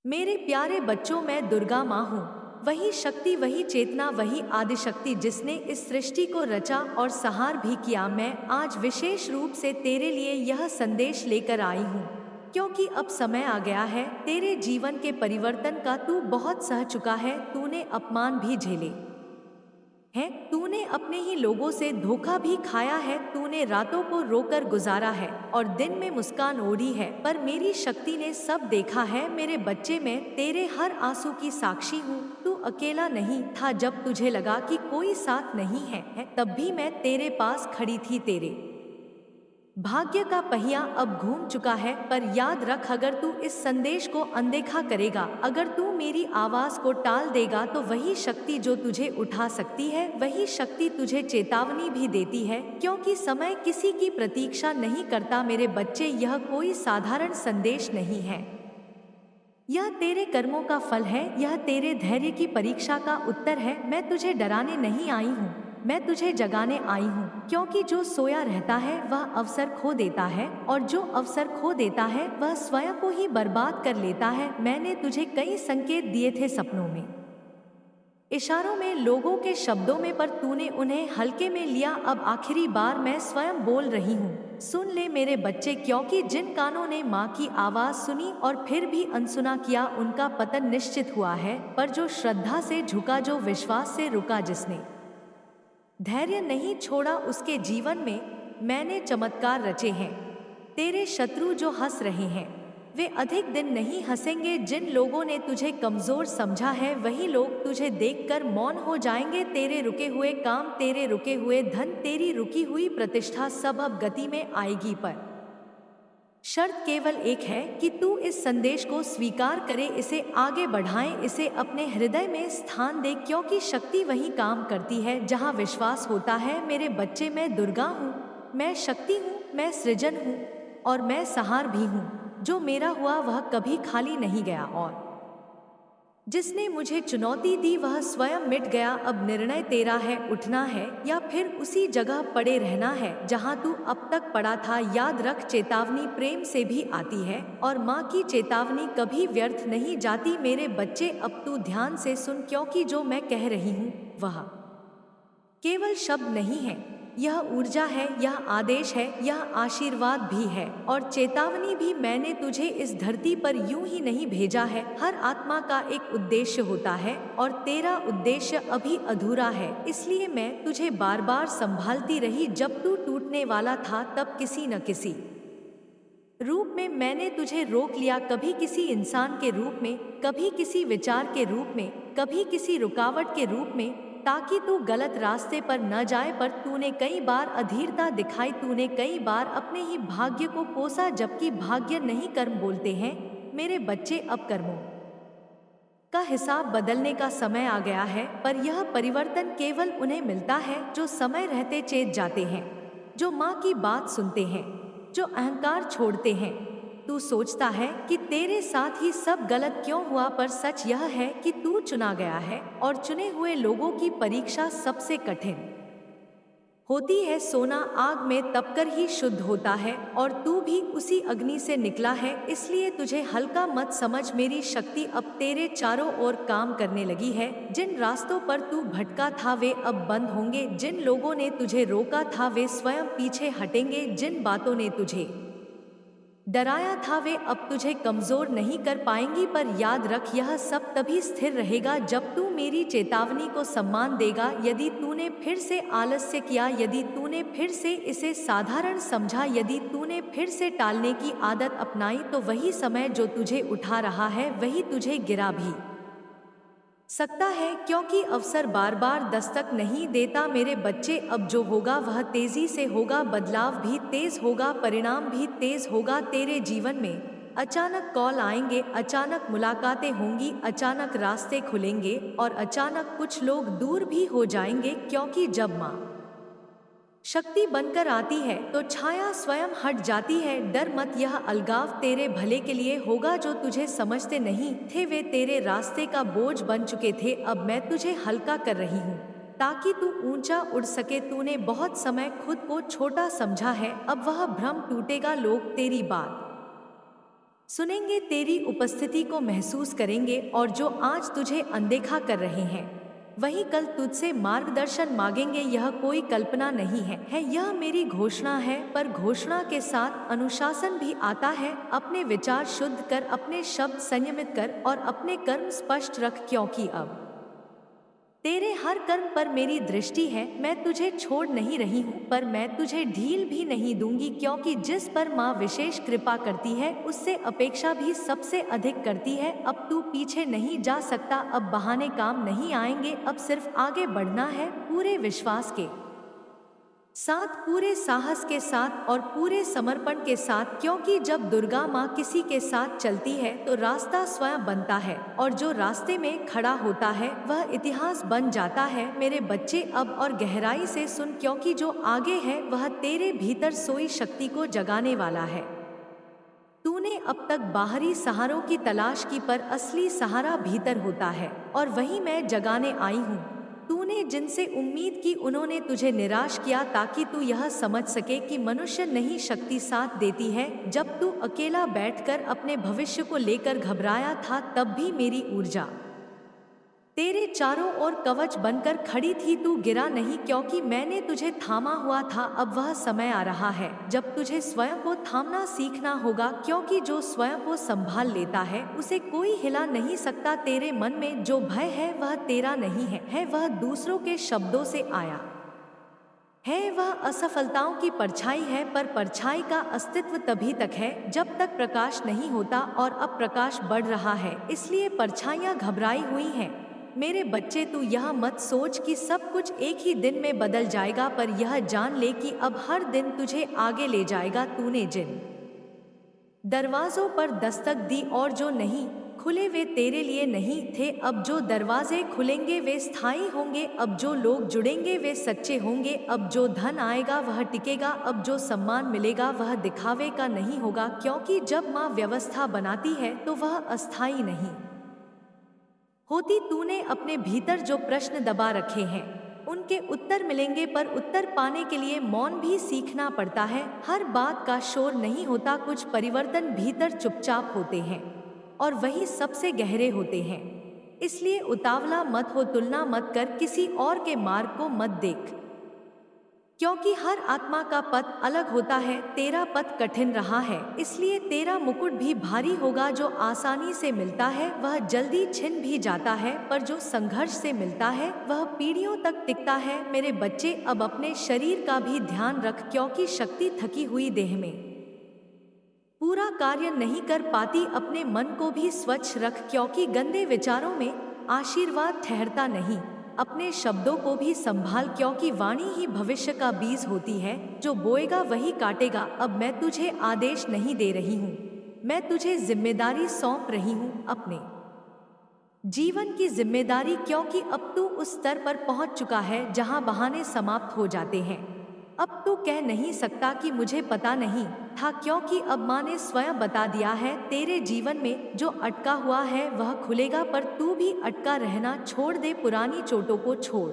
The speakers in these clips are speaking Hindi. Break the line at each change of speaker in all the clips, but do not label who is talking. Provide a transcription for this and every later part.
मेरे प्यारे बच्चों, मैं दुर्गा माँ हूँ। वही शक्ति, वही चेतना, वही आदिशक्ति जिसने इस सृष्टि को रचा और संहार भी किया। मैं आज विशेष रूप से तेरे लिए यह संदेश लेकर आई हूँ, क्योंकि अब समय आ गया है तेरे जीवन के परिवर्तन का। तू बहुत सह चुका है, तूने अपमान भी झेले है, तूने अपने ही लोगों से धोखा भी खाया है, तूने रातों को रोकर गुजारा है और दिन में मुस्कान ओढ़ी है, पर मेरी शक्ति ने सब देखा है। मेरे बच्चे, मैं तेरे हर आंसू की साक्षी हूँ। तू अकेला नहीं था। जब तुझे लगा कि कोई साथ नहीं है, तब भी मैं तेरे पास खड़ी थी। तेरे भाग्य का पहिया अब घूम चुका है, पर याद रख, अगर तू इस संदेश को अनदेखा करेगा, अगर तू मेरी आवाज को टाल देगा, तो वही शक्ति जो तुझे उठा सकती है, वही शक्ति तुझे चेतावनी भी देती है, क्योंकि समय किसी की प्रतीक्षा नहीं करता। मेरे बच्चे, यह कोई साधारण संदेश नहीं है। यह तेरे कर्मों का फल है, यह तेरे धैर्य की परीक्षा का उत्तर है। मैं तुझे डराने नहीं आई हूँ, मैं तुझे जगाने आई हूँ, क्योंकि जो सोया रहता है वह अवसर खो देता है, और जो अवसर खो देता है वह स्वयं को ही बर्बाद कर लेता है। मैंने तुझे कई संकेत दिए थे, सपनों में, इशारों में, लोगों के शब्दों में, पर तूने उन्हें हल्के में लिया। अब आखिरी बार मैं स्वयं बोल रही हूँ, सुन ले मेरे बच्चे, क्योंकि जिन कानों ने माँ की आवाज सुनी और फिर भी अनसुना किया, उनका पतन निश्चित हुआ है। पर जो श्रद्धा से झुका, जो विश्वास से रुका, जिसने धैर्य नहीं छोड़ा, उसके जीवन में मैंने चमत्कार रचे हैं। तेरे शत्रु जो हंस रहे हैं, वे अधिक दिन नहीं हंसेंगे। जिन लोगों ने तुझे कमजोर समझा है, वही लोग तुझे देखकर मौन हो जाएंगे। तेरे रुके हुए काम, तेरे रुके हुए धन, तेरी रुकी हुई प्रतिष्ठा, सब अब गति में आएगी। पर शर्त केवल एक है कि तू इस संदेश को स्वीकार करे, इसे आगे बढ़ाए, इसे अपने हृदय में स्थान दे, क्योंकि शक्ति वही काम करती है जहाँ विश्वास होता है। मेरे बच्चे, मैं दुर्गा हूँ, मैं शक्ति हूँ, मैं सृजन हूँ और मैं संहार भी हूँ। जो मेरा हुआ वह कभी खाली नहीं गया, और जिसने मुझे चुनौती दी वह स्वयं मिट गया। अब निर्णय तेरा है, उठना है या फिर उसी जगह पड़े रहना है जहां तू अब तक पड़ा था। याद रख, चेतावनी प्रेम से भी आती है, और माँ की चेतावनी कभी व्यर्थ नहीं जाती। मेरे बच्चे, अब तू ध्यान से सुन, क्योंकि जो मैं कह रही हूँ वह केवल शब्द नहीं है, यह ऊर्जा है, यह आदेश है, यह आशीर्वाद भी है, और चेतावनी भी। मैंने तुझे इस धरती पर यूं ही नहीं भेजा है। हर आत्मा का एक उद्देश्य होता है, और तेरा उद्देश्य अभी अधूरा है, इसलिए मैं तुझे बार बार संभालती रही। जब तू टूटने वाला था, तब किसी न किसी रूप में मैंने तुझे रोक लिया, कभी किसी इंसान के रूप में, कभी किसी विचार के रूप में, कभी किसी रुकावट के रूप में, ताकि तू गलत रास्ते पर न जाए। पर तूने कई बार अधीरता दिखाई, तूने कई बार अपने ही भाग्य को कोसा, जबकि भाग्य नहीं, कर्म बोलते हैं। मेरे बच्चे, अब कर्मों का हिसाब बदलने का समय आ गया है, पर यह परिवर्तन केवल उन्हें मिलता है जो समय रहते चेत जाते हैं, जो माँ की बात सुनते हैं, जो अहंकार छोड़ते हैं। तू सोचता है कि तेरे साथ ही सब गलत क्यों हुआ, पर सच यह है कि तू चुना गया है, और चुने हुए लोगों की परीक्षा सबसे कठिन होती है। सोना आग में तपकर ही शुद्ध होता है, और तू भी उसी अग्नि से निकला है, इसलिए तुझे हल्का मत समझ। मेरी शक्ति अब तेरे चारों ओर काम करने लगी है। जिन रास्तों पर तू भटका था वे अब बंद होंगे, जिन लोगों ने तुझे रोका था वे स्वयं पीछे हटेंगे, जिन बातों ने तुझे डराया था वे अब तुझे कमजोर नहीं कर पाएंगी। पर याद रख, यह सब तभी स्थिर रहेगा जब तू मेरी चेतावनी को सम्मान देगा। यदि तूने फिर से आलस्य किया, यदि तूने फिर से इसे साधारण समझा, यदि तूने फिर से टालने की आदत अपनाई, तो वही समय जो तुझे उठा रहा है वही तुझे गिरा भी सकता है, क्योंकि अवसर बार बार दस्तक नहीं देता। मेरे बच्चे, अब जो होगा वह तेजी से होगा, बदलाव भी तेज होगा, परिणाम भी तेज होगा। तेरे जीवन में अचानक कॉल आएंगे, अचानक मुलाकातें होंगी, अचानक रास्ते खुलेंगे, और अचानक कुछ लोग दूर भी हो जाएंगे, क्योंकि जब माँ शक्ति बनकर आती है तो छाया स्वयं हट जाती है। डर मत, यह अलगाव तेरे भले के लिए होगा। जो तुझे समझते नहीं थे वे तेरे रास्ते का बोझ बन चुके थे। अब मैं तुझे हल्का कर रही हूँ ताकि तू ऊंचा उड़ सके। तूने बहुत समय खुद को छोटा समझा है, अब वह भ्रम टूटेगा। लोग तेरी बात सुनेंगे, तेरी उपस्थिति को महसूस करेंगे, और जो आज तुझे अनदेखा कर रहे हैं वही कल तुझसे मार्गदर्शन मांगेंगे। यह कोई कल्पना नहीं है, यह मेरी घोषणा है। पर घोषणा के साथ अनुशासन भी आता है। अपने विचार शुद्ध कर, अपने शब्द संयमित कर और अपने कर्म स्पष्ट रख, क्योंकि अब तेरे हर कर्म पर मेरी दृष्टि है। मैं तुझे छोड़ नहीं रही हूँ, पर मैं तुझे ढील भी नहीं दूंगी, क्योंकि जिस पर माँ विशेष कृपा करती है उससे अपेक्षा भी सबसे अधिक करती है। अब तू पीछे नहीं जा सकता, अब बहाने काम नहीं आएंगे, अब सिर्फ आगे बढ़ना है, पूरे विश्वास के साथ, पूरे साहस के साथ और पूरे समर्पण के साथ। क्योंकि जब दुर्गा माँ किसी के साथ चलती है तो रास्ता स्वयं बनता है, और जो रास्ते में खड़ा होता है वह इतिहास बन जाता है। मेरे बच्चे, अब और गहराई से सुन, क्योंकि जो आगे है वह तेरे भीतर सोई शक्ति को जगाने वाला है। तूने अब तक बाहरी सहारों की तलाश की, पर असली सहारा भीतर होता है, और वही मैं जगाने आई हूँ। तूने जिनसे उम्मीद की उन्होंने तुझे निराश किया, ताकि तू यह समझ सके कि मनुष्य नहीं, शक्ति साथ देती है। जब तू अकेला बैठकर अपने भविष्य को लेकर घबराया था, तब भी मेरी ऊर्जा तेरे चारों ओर कवच बनकर खड़ी थी। तू गिरा नहीं, क्योंकि मैंने तुझे थामा हुआ था। अब वह समय आ रहा है जब तुझे स्वयं को थामना सीखना होगा, क्योंकि जो स्वयं को संभाल लेता है उसे कोई हिला नहीं सकता। तेरे मन में जो भय है वह तेरा नहीं है, वह दूसरों के शब्दों से आया है। वह असफलताओं की परछाई है, पर परछाई का अस्तित्व तभी तक है जब तक प्रकाश नहीं होता, और अब प्रकाश बढ़ रहा है, इसलिए परछाइयां घबराई हुई हैं। मेरे बच्चे, तू यह मत सोच कि सब कुछ एक ही दिन में बदल जाएगा, पर यह जान ले कि अब हर दिन तुझे आगे ले जाएगा। तूने जिन दरवाजों पर दस्तक दी और जो नहीं खुले वे तेरे लिए नहीं थे, अब जो दरवाजे खुलेंगे वे स्थायी होंगे। अब जो लोग जुड़ेंगे वे सच्चे होंगे। अब जो धन आएगा वह टिकेगा। अब जो सम्मान मिलेगा वह दिखावे का नहीं होगा, क्योंकि जब माँ व्यवस्था बनाती है तो वह अस्थायी नहीं होती। तूने अपने भीतर जो प्रश्न दबा रखे हैं उनके उत्तर मिलेंगे, पर उत्तर पाने के लिए मौन भी सीखना पड़ता है। हर बात का शोर नहीं होता, कुछ परिवर्तन भीतर चुपचाप होते हैं और वही सबसे गहरे होते हैं। इसलिए उतावला मत हो, तुलना मत कर, किसी और के मार्ग को मत देख, क्योंकि हर आत्मा का पथ अलग होता है। तेरा पथ कठिन रहा है, इसलिए तेरा मुकुट भी भारी होगा। जो आसानी से मिलता है वह जल्दी छिन भी जाता है, पर जो संघर्ष से मिलता है वह पीढ़ियों तक टिकता है। मेरे बच्चे, अब अपने शरीर का भी ध्यान रख, क्योंकि शक्ति थकी हुई देह में पूरा कार्य नहीं कर पाती। अपने मन को भी स्वच्छ रख, क्योंकि गंदे विचारों में आशीर्वाद ठहरता नहीं। अपने शब्दों को भी संभाल, क्योंकि वाणी ही भविष्य का बीज होती है। जो बोएगा वही काटेगा। अब मैं तुझे आदेश नहीं दे रही हूँ, मैं तुझे जिम्मेदारी सौंप रही हूँ, अपने जीवन की जिम्मेदारी, क्योंकि अब तू उस स्तर पर पहुंच चुका है जहां बहाने समाप्त हो जाते हैं। अब तू कह नहीं सकता कि मुझे पता नहीं था, क्योंकि अब माँ ने स्वयं बता दिया है। तेरे जीवन में जो अटका हुआ है वह खुलेगा, पर तू भी अटका रहना छोड़ दे। पुरानी चोटों को छोड़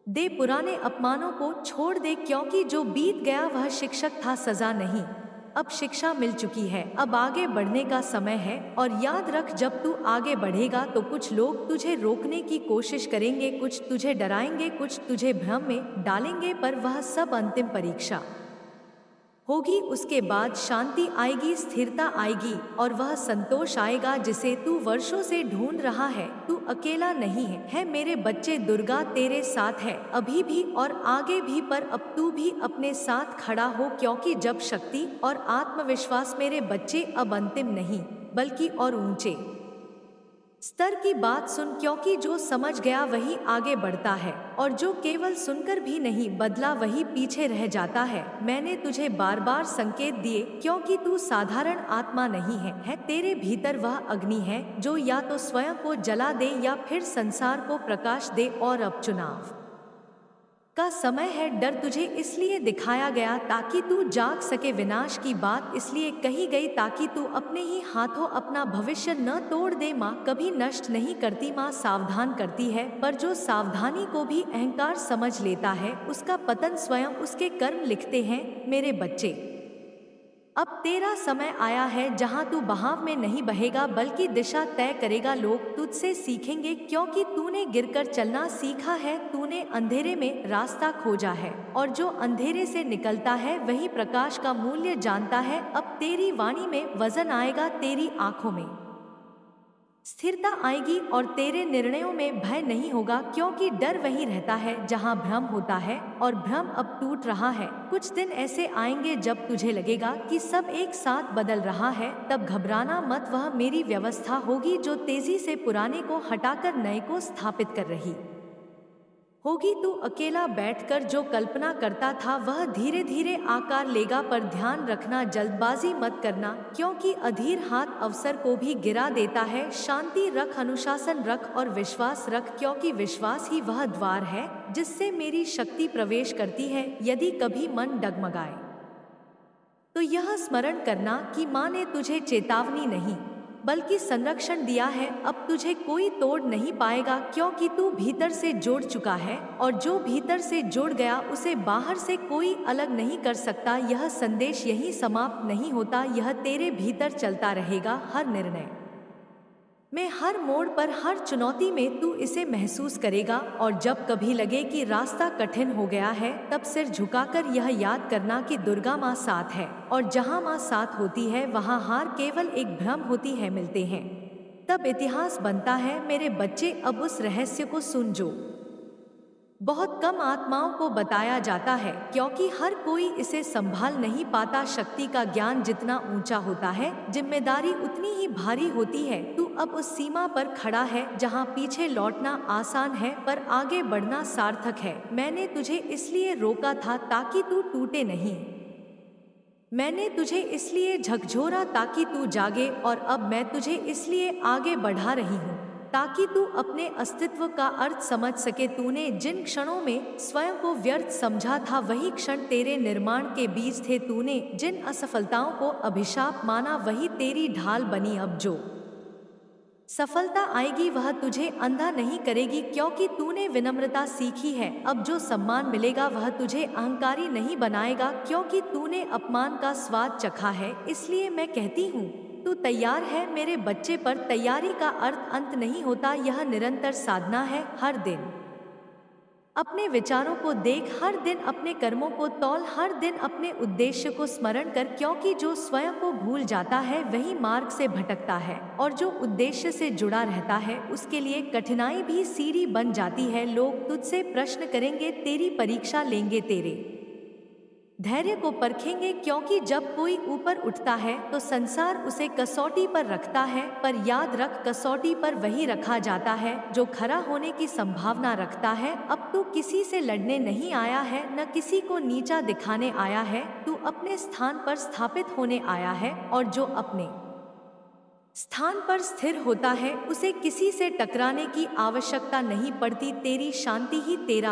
दे, पुराने अपमानों को छोड़ दे, क्योंकि जो बीत गया वह शिक्षक था, सजा नहीं। अब शिक्षा मिल चुकी है, अब आगे बढ़ने का समय है। और याद रख, जब तू आगे बढ़ेगा तो कुछ लोग तुझे रोकने की कोशिश करेंगे, कुछ तुझे डराएंगे, कुछ तुझे भ्रम में डालेंगे, पर वह सब अंतिम परीक्षा होगी। उसके बाद शांति आएगी, स्थिरता आएगी, और वह संतोष आएगा जिसे तू वर्षों से ढूंढ रहा है। तू अकेला नहीं है, मेरे बच्चे, दुर्गा तेरे साथ है, अभी भी और आगे भी। पर अब तू भी अपने साथ खड़ा हो, क्योंकि जब शक्ति और आत्मविश्वास, मेरे बच्चे, अब अंतिम नहीं बल्कि और ऊंचे स्तर की बात सुन, क्योंकि जो समझ गया वही आगे बढ़ता है, और जो केवल सुनकर भी नहीं बदला वही पीछे रह जाता है। मैंने तुझे बार बार संकेत दिए, क्योंकि तू साधारण आत्मा नहीं है। तेरे भीतर वह अग्नि है जो या तो स्वयं को जला दे या फिर संसार को प्रकाश दे। और अब चुनाव का समय है। डर तुझे इसलिए दिखाया गया ताकि तू जाग सके, विनाश की बात इसलिए कही गई ताकि तू अपने ही हाथों अपना भविष्य न तोड़ दे। माँ कभी नष्ट नहीं करती, माँ सावधान करती है, पर जो सावधानी को भी अहंकार समझ लेता है उसका पतन स्वयं उसके कर्म लिखते हैं। मेरे बच्चे, अब तेरा समय आया है जहां तू बहाव में नहीं बहेगा बल्कि दिशा तय करेगा। लोग तुझसे सीखेंगे क्योंकि तूने गिरकर चलना सीखा है, तूने अंधेरे में रास्ता खोजा है और जो अंधेरे से निकलता है वही प्रकाश का मूल्य जानता है। अब तेरी वाणी में वजन आएगा, तेरी आंखों में स्थिरता आएगी और तेरे निर्णयों में भय नहीं होगा, क्योंकि डर वहीं रहता है जहां भ्रम होता है और भ्रम अब टूट रहा है। कुछ दिन ऐसे आएंगे जब तुझे लगेगा कि सब एक साथ बदल रहा है, तब घबराना मत, वह मेरी व्यवस्था होगी जो तेजी से पुराने को हटाकर नए को स्थापित कर रही होगी। तू अकेला बैठकर जो कल्पना करता था वह धीरे धीरे आकार लेगा, पर ध्यान रखना जल्दबाजी मत करना, क्योंकि अधीर हाथ अवसर को भी गिरा देता है। शांति रख, अनुशासन रख और विश्वास रख, क्योंकि विश्वास ही वह द्वार है जिससे मेरी शक्ति प्रवेश करती है। यदि कभी मन डगमगाए तो यह स्मरण करना कि माँ ने तुझे चेतावनी नहीं बल्कि संरक्षण दिया है। अब तुझे कोई तोड़ नहीं पाएगा, क्योंकि तू भीतर से जुड़ चुका है और जो भीतर से जुड़ गया उसे बाहर से कोई अलग नहीं कर सकता। यह संदेश यहीं समाप्त नहीं होता, यह तेरे भीतर चलता रहेगा। हर निर्णय में, हर मोड़ पर, हर चुनौती में तू इसे महसूस करेगा। और जब कभी लगे कि रास्ता कठिन हो गया है तब सिर झुकाकर यह याद करना कि दुर्गा माँ साथ है, और जहाँ माँ साथ होती है वहाँ हार केवल एक भ्रम होती है। मिलते हैं तब इतिहास बनता है। मेरे बच्चे, अब उस रहस्य को सुन जो बहुत कम आत्माओं को बताया जाता है, क्योंकि हर कोई इसे संभाल नहीं पाता। शक्ति का ज्ञान जितना ऊंचा होता है, जिम्मेदारी उतनी ही भारी होती है। तू अब उस सीमा पर खड़ा है जहां पीछे लौटना आसान है पर आगे बढ़ना सार्थक है। मैंने तुझे इसलिए रोका था ताकि तू टूटे नहीं, मैंने तुझे इसलिए झकझोरा ताकि तू जागे, और अब मैं तुझे इसलिए आगे बढ़ा रही हूँ ताकि तू अपने अस्तित्व का अर्थ समझ सके। तूने जिन क्षणों में स्वयं को व्यर्थ समझा था वही क्षण तेरे निर्माण के बीज थे। तूने जिन असफलताओं को अभिशाप माना वही तेरी ढाल बनी। अब जो सफलता आएगी वह तुझे अंधा नहीं करेगी, क्योंकि तूने विनम्रता सीखी है। अब जो सम्मान मिलेगा वह तुझे अहंकारी नहीं बनाएगा, क्योंकि तूने अपमान का स्वाद चखा है। इसलिए मैं कहती हूँ, तू तैयार है मेरे बच्चे, पर तैयारी का अर्थ अंत नहीं होता, यह निरंतर साधना है। हर दिन अपने विचारों को देख, हर दिन अपने कर्मों को तौल, हर दिन अपने उद्देश्य को स्मरण कर, क्योंकि जो स्वयं को भूल जाता है वही मार्ग से भटकता है, और जो उद्देश्य से जुड़ा रहता है उसके लिए कठिनाई भी सीढ़ी बन जाती है। लोग तुझसे प्रश्न करेंगे, तेरी परीक्षा लेंगे, तेरे धैर्य को परखेंगे, क्योंकि जब कोई ऊपर उठता है तो संसार उसे कसौटी पर रखता है, पर याद रख, कसौटी पर वही रखा जाता है जो खरा होने की संभावना रखता है। अब तू किसी से लड़ने नहीं आया है, न किसी को नीचा दिखाने आया है, तू अपने स्थान पर स्थापित होने आया है, और जो अपने स्थान पर स्थिर होता है उसे किसी से टकराने की आवश्यकता नहीं पड़ती। तेरी शांति ही तेरा